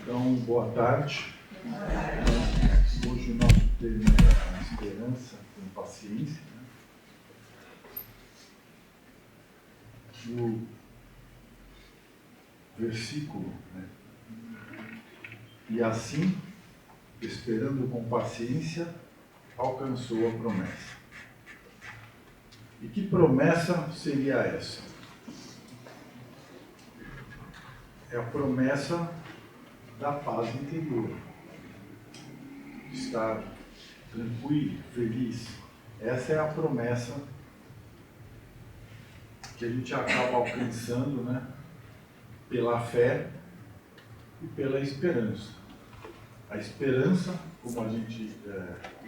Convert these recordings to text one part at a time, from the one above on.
Então, boa tarde. Hoje o nosso tema é a esperança com paciência. O versículo, e assim, esperando com paciência, alcançou a promessa. E que promessa seria essa? É a promessa da paz interior. Estar tranquilo, feliz. Essa é a promessa que a gente acaba alcançando, pela fé e pela esperança. A esperança, como a gente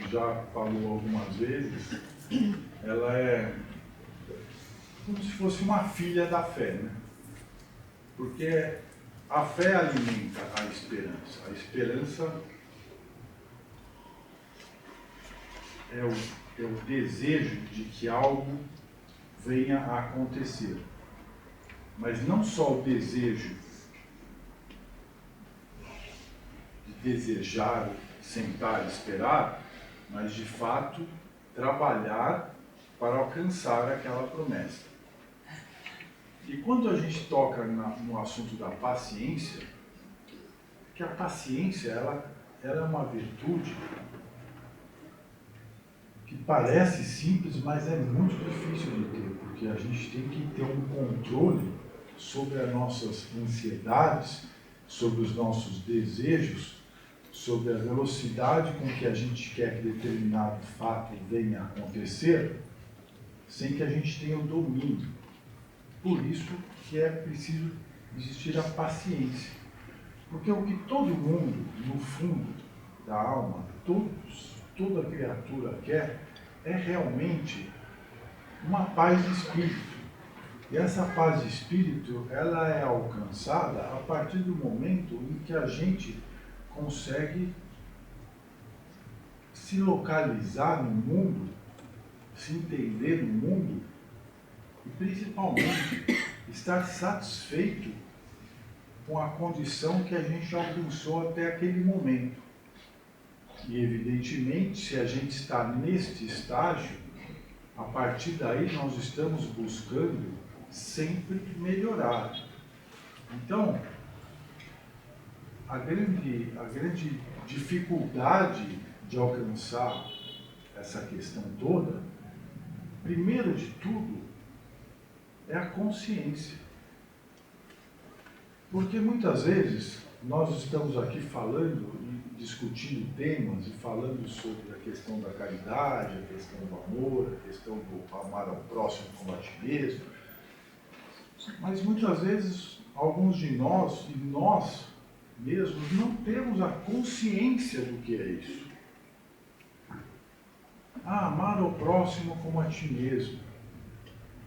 já falou algumas vezes, ela é como se fosse uma filha da fé, Porque a fé alimenta a esperança. A esperança é o desejo de que algo venha a acontecer. Mas não só o desejo de desejar, sentar e esperar, mas de fato trabalhar para alcançar aquela promessa. E quando a gente toca no assunto da paciência, que a paciência ela é uma virtude que parece simples, mas é muito difícil de ter, porque a gente tem que ter um controle sobre as nossas ansiedades, sobre os nossos desejos, sobre a velocidade com que a gente quer que determinado fato venha a acontecer, sem que a gente tenha o domínio. Por isso que é preciso existir a paciência. Porque o que todo mundo, no fundo da alma, toda criatura quer, é realmente uma paz de espírito. E essa paz de espírito, ela é alcançada a partir do momento em que a gente consegue se localizar no mundo, se entender no mundo e principalmente estar satisfeito com a condição que a gente alcançou até aquele momento. E evidentemente, se a gente está neste estágio, a partir daí nós estamos buscando sempre melhorar. Então, a grande dificuldade de alcançar essa questão toda, primeiro de tudo, é a consciência. Porque muitas vezes nós estamos aqui falando e discutindo temas e falando sobre a questão da caridade, a questão do amor, a questão do amar ao próximo como a ti mesmo. Mas muitas vezes alguns de nós, e nós mesmos, não temos a consciência do que é isso. Amar ao próximo como a ti mesmo.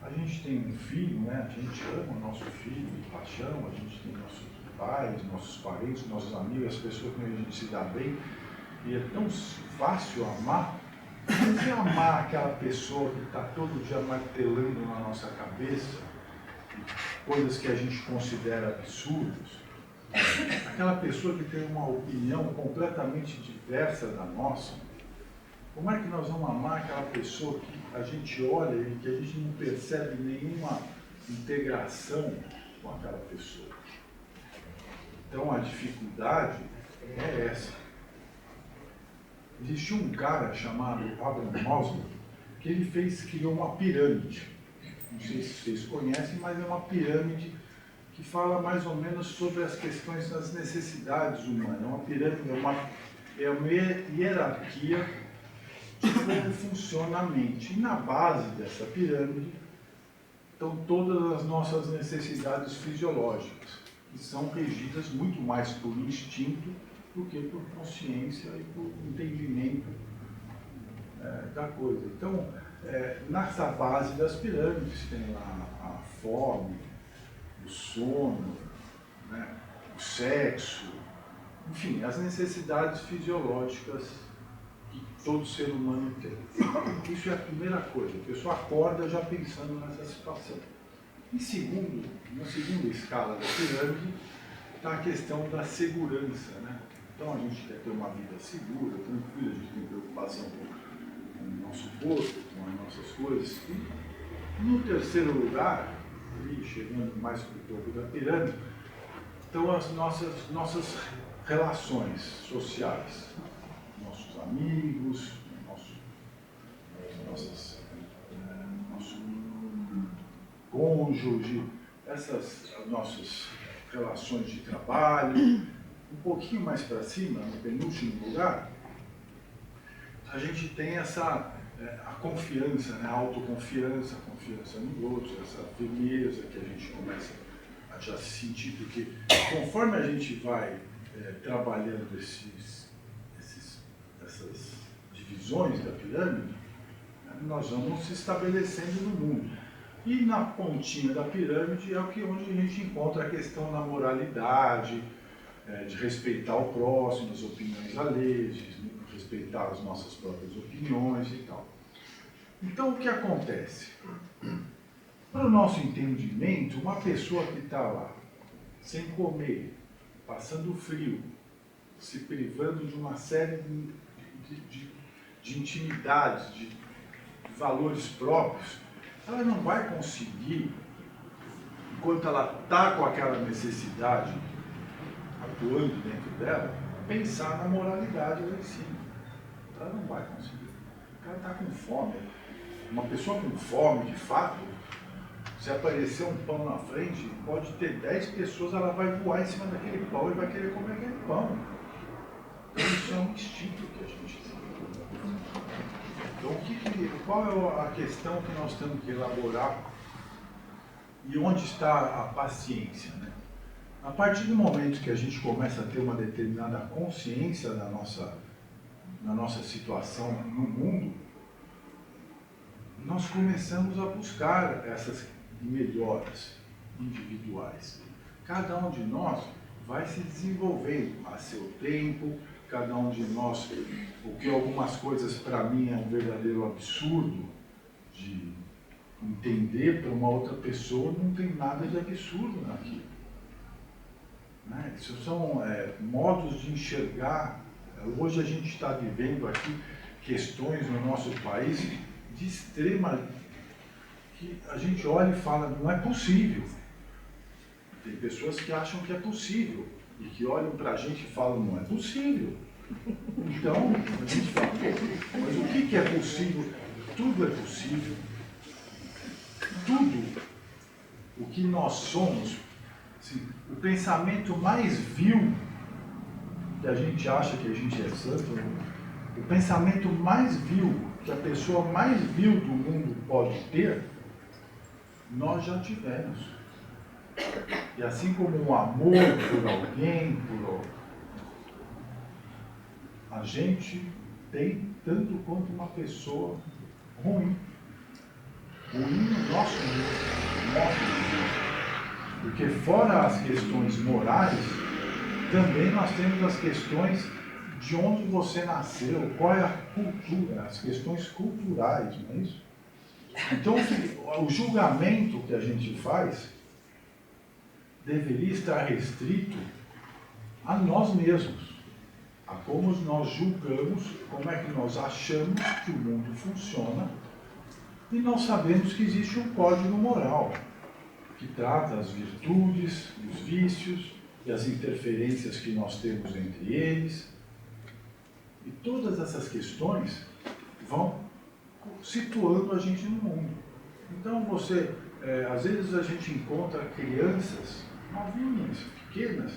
A gente tem um filho, a gente ama o nosso filho de paixão, a gente tem nossos pais, nossos parentes, nossos amigos, as pessoas com quem a gente se dá bem, e é tão fácil amar, mas é amar aquela pessoa que está todo dia martelando na nossa cabeça, coisas que a gente considera absurdas, aquela pessoa que tem uma opinião completamente diversa da nossa. Como é que nós vamos amar aquela pessoa que a gente olha e que a gente não percebe nenhuma integração com aquela pessoa? Então a dificuldade é essa. Existiu um cara chamado Abraham Maslow que ele criou uma pirâmide. Não sei se vocês conhecem, mas é uma pirâmide que fala mais ou menos sobre as questões das necessidades humanas. É uma pirâmide, é uma hierarquia de como funciona a mente. E na base dessa pirâmide estão todas as nossas necessidades fisiológicas, que são regidas muito mais por instinto do que por consciência e por entendimento da coisa. Então, nessa base das pirâmides tem lá a fome, o sono, o sexo, enfim, as necessidades fisiológicas que todo ser humano tem. Isso é a primeira coisa. A pessoa acorda já pensando nessa situação. Na segunda escala da pirâmide, está a questão da segurança, né? Então a gente quer ter uma vida segura, tranquila, a gente tem preocupação com o nosso corpo, com as nossas coisas. E no terceiro lugar, e chegando mais para o topo da pirâmide, estão as nossas relações sociais, nossos amigos, nosso cônjuge, essas nossas relações de trabalho. Um pouquinho mais para cima, no penúltimo lugar, a gente tem a confiança, né? A autoconfiança, a confiança nos outros, essa firmeza que a gente começa a já sentir, porque conforme a gente vai trabalhando essas divisões da pirâmide, nós vamos se estabelecendo no mundo. E na pontinha da pirâmide é onde a gente encontra a questão da moralidade, de respeitar o próximo, as opiniões alheias, de respeitar as nossas próprias opiniões e tal. Então, o que acontece? Para o nosso entendimento, uma pessoa que está lá, sem comer, passando frio, se privando de uma série de intimidades, de valores próprios, ela não vai conseguir, enquanto ela está com aquela necessidade atuando dentro dela, pensar na moralidade lá em cima. Ela não vai conseguir. Ela está com fome. Uma pessoa com fome, de fato, se aparecer um pão na frente, pode ter 10 pessoas, ela vai voar em cima daquele pão e vai querer comer aquele pão. Então, isso é um instinto que a gente tem. Então, qual é a questão que nós temos que elaborar e onde está a paciência, né? A partir do momento que a gente começa a ter uma determinada consciência da nossa situação no mundo, nós começamos a buscar essas melhoras individuais. Cada um de nós vai se desenvolvendo a seu tempo, cada um de nós, o que algumas coisas para mim é um verdadeiro absurdo de entender, para uma outra pessoa não tem nada de absurdo naquilo. Né? Isso são modos de enxergar. Hoje a gente está vivendo aqui questões no nosso país de extrema, que a gente olha e fala, não é possível. Tem pessoas que acham que é possível e que olham para a gente e falam, não é possível. Então, a gente fala, mas o que é possível? Tudo é possível. Tudo o que nós somos, assim, o pensamento mais vil que a gente acha que a gente é santo, o pensamento mais vil que a pessoa mais vil do mundo pode ter, nós já tivemos. E assim como o amor por alguém, a gente tem tanto quanto uma pessoa ruim. Ruim no nosso mundo. Porque fora as questões morais, também nós temos as questões de onde você nasceu, qual é a cultura, as questões culturais, não é isso? Então, o julgamento que a gente faz deveria estar restrito a nós mesmos, a como nós julgamos, como é que nós achamos que o mundo funciona, e nós sabemos que existe um código moral que trata as virtudes, os vícios e as interferências que nós temos entre eles. E todas essas questões vão situando a gente no mundo. Então às vezes a gente encontra crianças novinhas, pequenas,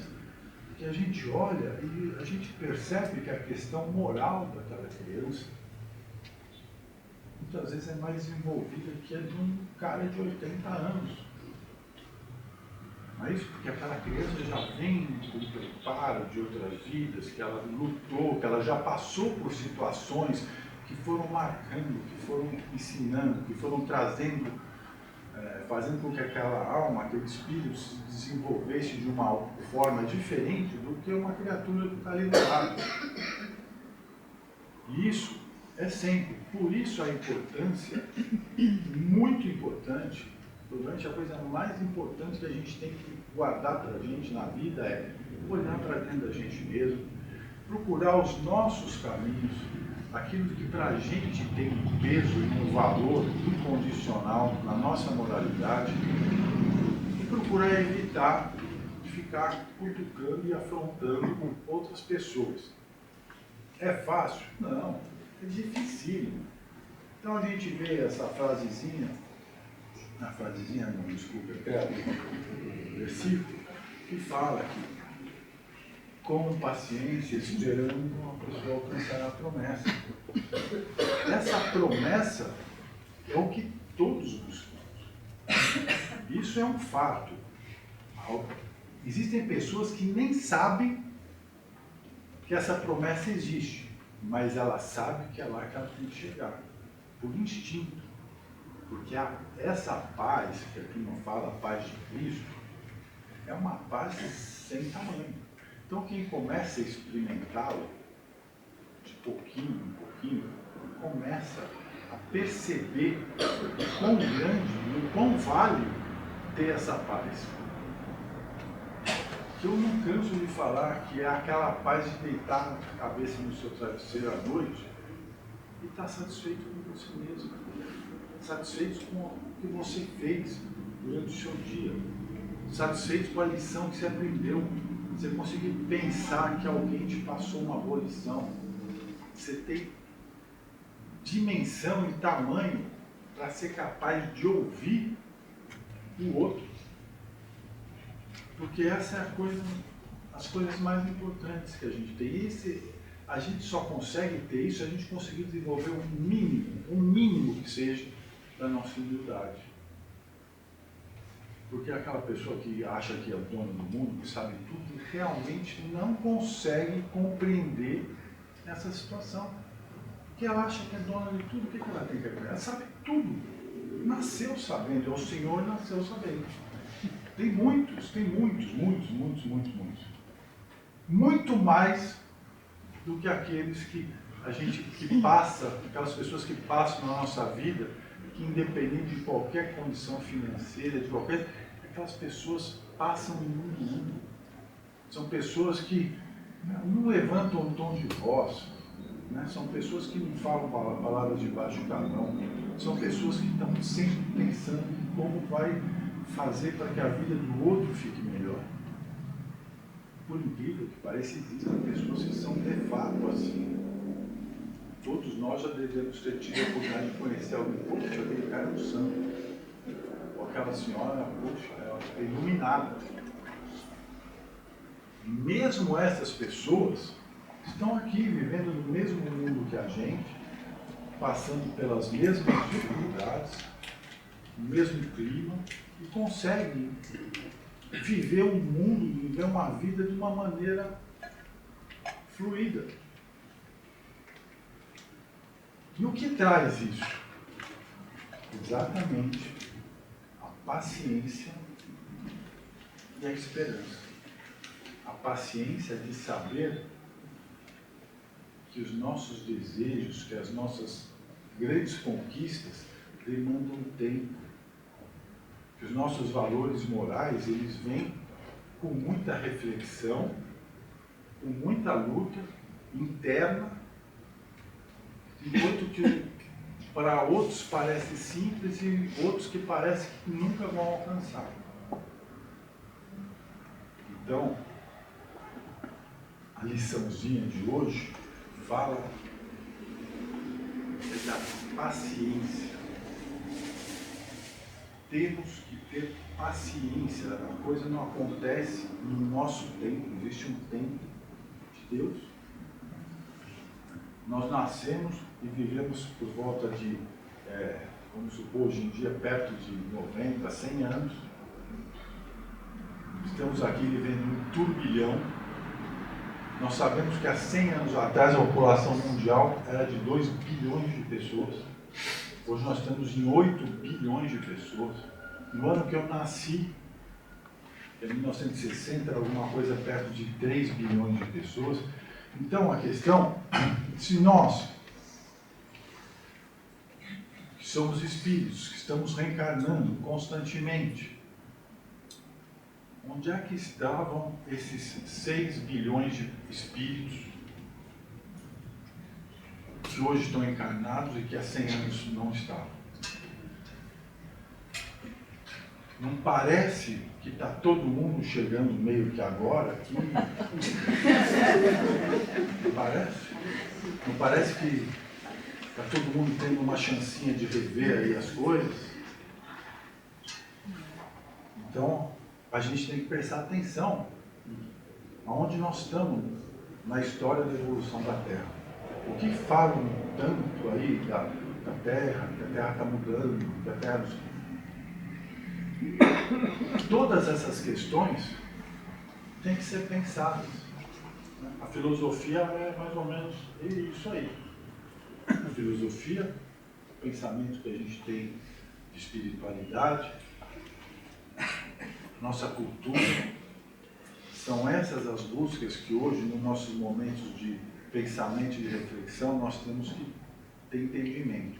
que a gente olha e a gente percebe que a questão moral daquela criança muitas vezes é mais desenvolvida que a de um cara de 80 anos. Não é isso? Porque aquela criança já vem com o preparo de outras vidas, que ela lutou, que ela já passou por situações que foram marcando, que foram ensinando, que foram trazendo, fazendo com que aquela alma, aquele espírito se desenvolvesse de uma forma diferente do que uma criatura que está ali do lado. E isso é sempre. Por isso a importância, muito importante, durante a coisa mais importante que a gente tem que guardar para a gente na vida é olhar para dentro da gente mesmo, procurar os nossos caminhos, aquilo que para a gente tem um peso e um valor incondicional na nossa moralidade, e procurar evitar de ficar cutucando e afrontando com outras pessoas. É fácil? Não, é dificílimo. Então a gente vê essa frasezinha, não, desculpa, o versículo, que fala que com paciência, esperando uma pessoa alcançar a promessa. Essa promessa é o que todos buscamos. Isso é um fato. Existem pessoas que nem sabem que essa promessa existe, mas ela sabe que é lá que ela tem que chegar, por instinto. Porque essa paz, que aqui não fala paz de Cristo, é uma paz sem tamanho. Então quem começa a experimentá-lo, de pouquinho em pouquinho, começa a perceber o quão grande e o quão vale ter essa paz. Que eu não canso de falar que é aquela paz de deitar a cabeça no seu travesseiro à noite e estar satisfeito com você mesmo, satisfeito com o que você fez durante o seu dia, satisfeito com a lição que você aprendeu. Você conseguir pensar que alguém te passou uma boa lição. Você tem dimensão e tamanho para ser capaz de ouvir o outro. Porque essa é a coisa, as coisas mais importantes que a gente tem. A gente só consegue ter isso se a gente conseguir desenvolver um mínimo que seja da nossa humildade. Porque aquela pessoa que acha que é o dono do mundo, que sabe tudo, realmente não consegue compreender essa situação. Porque ela acha que é dona de tudo, o que ela tem que aprender? Ela sabe tudo. Nasceu sabendo, o Senhor nasceu sabendo. Tem muitos. Muito mais do que aqueles que passa, aquelas pessoas que passam na nossa vida, que independente de qualquer condição financeira, aquelas pessoas passam no mundo. São pessoas que não levantam um tom de voz, né? São pessoas que não falam palavras de baixo calão, são pessoas que estão sempre pensando em como vai fazer para que a vida do outro fique melhor. Por incrível que pareça, existem pessoas que são de fato assim. Todos nós já devemos ter tido a oportunidade de conhecer alguém. Poxa, aquele cara é um santo. Ou aquela senhora, poxa, ela é iluminada. E mesmo essas pessoas estão aqui vivendo no mesmo mundo que a gente, passando pelas mesmas dificuldades, no mesmo clima, e conseguem viver um mundo, viver uma vida de uma maneira fluida. E o que traz isso? Exatamente a paciência e a esperança. A paciência de saber que os nossos desejos, que as nossas grandes conquistas demandam tempo. Que os nossos valores morais, eles vêm com muita reflexão, com muita luta interna, enquanto que para outros parece simples e outros que parece que nunca vão alcançar. Então, a liçãozinha de hoje fala da paciência. Temos que ter paciência. A coisa não acontece no nosso tempo. Existe um tempo de Deus. Nós nascemos e vivemos por volta de, vamos supor, hoje em dia, perto de 90, 100 anos. Estamos aqui vivendo um turbilhão. Nós sabemos que há 100 anos atrás a população mundial era de 2 bilhões de pessoas. Hoje nós estamos em 8 bilhões de pessoas. No ano que eu nasci, em 1960, era alguma coisa perto de 3 bilhões de pessoas. Então a questão, se nós, que somos espíritos, que estamos reencarnando constantemente, onde é que estavam esses 6 bilhões de espíritos que hoje estão encarnados e que há 100 anos não estavam? Não parece que está todo mundo chegando meio que agora aqui? Não parece? Não parece que está todo mundo tendo uma chancinha de rever aí as coisas? Então, a gente tem que prestar atenção aonde nós estamos na história da evolução da Terra. O que falam tanto aí da Terra, que a Terra está mudando, que a Terra... Todas essas questões têm que ser pensadas. A filosofia é mais ou menos isso aí. A filosofia, o pensamento que a gente tem de espiritualidade, nossa cultura, são essas as buscas que hoje, nos nossos momentos de pensamento e de reflexão, nós temos que ter entendimento.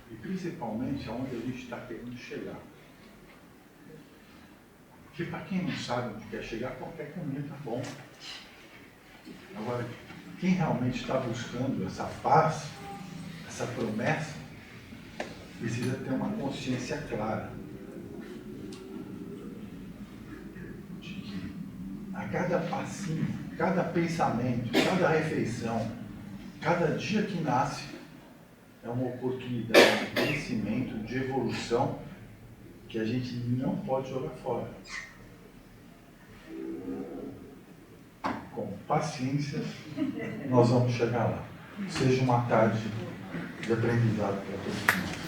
E principalmente aonde a gente está querendo chegar. Porque para quem não sabe onde quer chegar, qualquer caminho está bom. Agora, quem realmente está buscando essa paz, essa promessa, precisa ter uma consciência clara de que a cada passinho, cada pensamento, cada refeição, cada dia que nasce é uma oportunidade de crescimento, de evolução que a gente não pode jogar fora. Com paciência, nós vamos chegar lá. Seja uma tarde de aprendizado para todos nós.